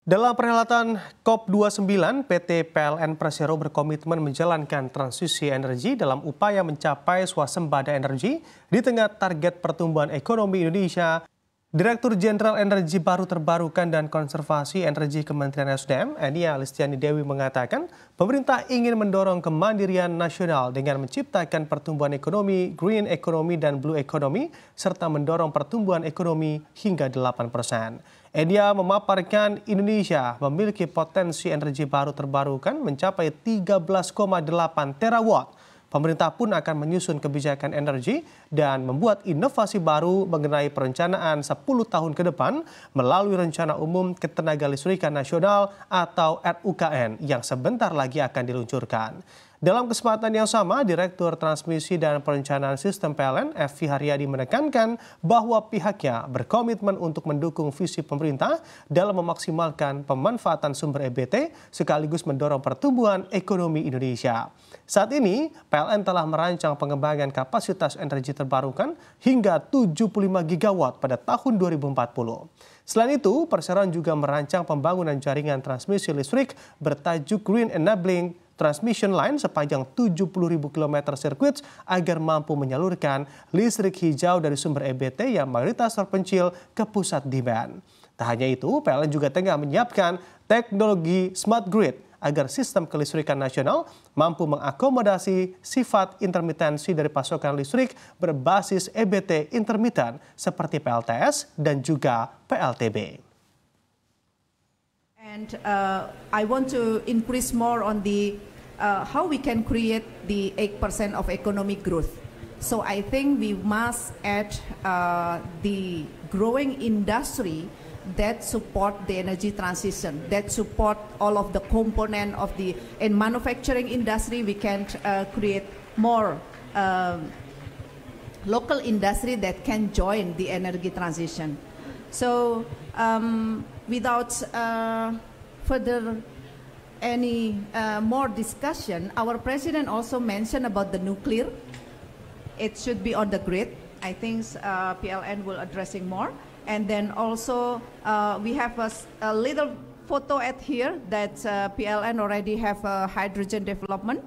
Dalam perhelatan COP29, PT PLN Persero berkomitmen menjalankan transisi energi dalam upaya mencapai swasembada energi di tengah target pertumbuhan ekonomi Indonesia. Direktur Jenderal Energi Baru Terbarukan dan Konservasi Energi Kementerian SDM, Enia Listiani Dewi mengatakan, pemerintah ingin mendorong kemandirian nasional dengan menciptakan pertumbuhan ekonomi, green economy dan blue economy, serta mendorong pertumbuhan ekonomi hingga 8%. Enia memaparkan Indonesia memiliki potensi energi baru terbarukan mencapai 13,8 terawatt. Pemerintah pun akan menyusun kebijakan energi dan membuat inovasi baru mengenai perencanaan 10 tahun ke depan melalui Rencana Umum Ketenagalistrikan Nasional atau RUKN yang sebentar lagi akan diluncurkan. Dalam kesempatan yang sama, Direktur Transmisi dan Perencanaan Sistem PLN, Evi Haryadi menekankan bahwa pihaknya berkomitmen untuk mendukung visi pemerintah dalam memaksimalkan pemanfaatan sumber EBT sekaligus mendorong pertumbuhan ekonomi Indonesia. Saat ini, PLN telah merancang pengembangan kapasitas energi terbarukan hingga 75 gigawatt pada tahun 2040. Selain itu, Perseroan juga merancang pembangunan jaringan transmisi listrik bertajuk Green Enabling Transmission Line sepanjang 70.000 km sirkuit agar mampu menyalurkan listrik hijau dari sumber EBT yang mayoritas terpencil ke pusat demand. Tak hanya itu, PLN juga tengah menyiapkan teknologi smart grid agar sistem kelistrikan nasional mampu mengakomodasi sifat intermitensi dari pasokan listrik berbasis EBT intermiten seperti PLTS dan juga PLTB. And I want to increase more on the how we can create the 8% of economic growth. So I think we must add the growing industry that support the energy transition, that support all of the component of the in manufacturing industry. We can create more local industry that can join the energy transition. So without further any more discussion, our president also mentioned about the nuclear. It should be on the grid. I think PLN will addressing more. And then also we have a little photo at here that PLN already have a hydrogen development.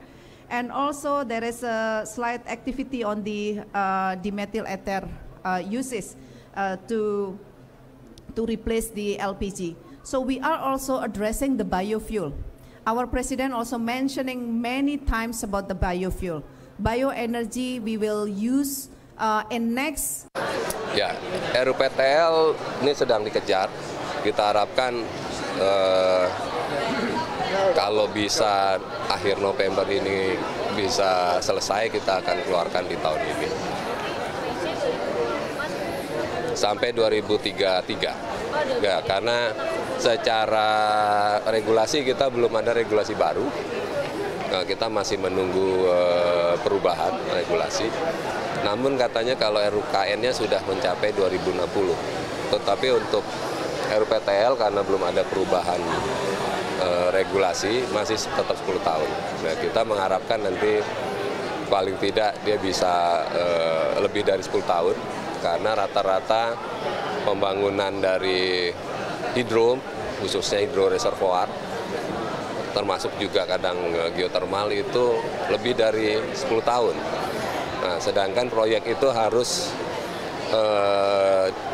And also there is a slight activity on the dimethyl ether uses to replace the LPG. So we are also addressing the biofuel. Our president also mentioning many times about the biofuel. Bioenergy we will use in next. Ya, RUPTL ini sedang dikejar. Kita harapkan kalau bisa akhir November ini bisa selesai, kita akan keluarkan di tahun ini. Sampai 2033. Ya, karena secara regulasi kita belum ada regulasi baru. Nah, kita masih menunggu perubahan regulasi. Namun katanya kalau RUKN-nya sudah mencapai 2060. Tetapi untuk RUPTL karena belum ada perubahan regulasi masih tetap 10 tahun. Nah, kita mengharapkan nanti paling tidak dia bisa lebih dari 10 tahun. Karena rata-rata pembangunan dari hidro, khususnya hidro reservoir, termasuk juga kadang geotermal itu lebih dari 10 tahun. Nah, sedangkan proyek itu harus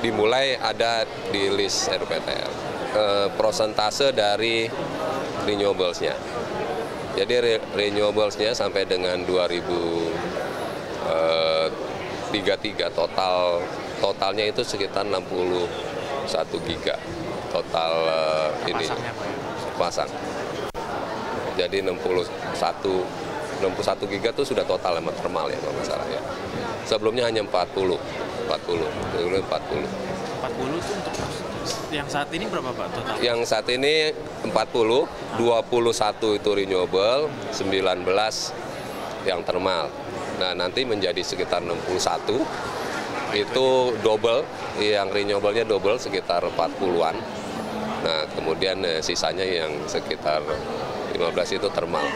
dimulai ada di list RUPTL. Prosentase dari renewables-nya. Jadi renewables-nya sampai dengan 2033 totalnya itu sekitar 61 giga total ini pasang. Jadi 61 giga itu sudah total thermal ya kalau nggak salah ya. Sebelumnya hanya 40 itu untuk yang saat ini berapa Pak total? Yang saat ini 40, 21 itu renewable, 19 yang thermal. Nah, nanti menjadi sekitar 61, itu double, yang renewable-nya double sekitar 40-an. Nah, kemudian sisanya yang sekitar 15 itu thermal.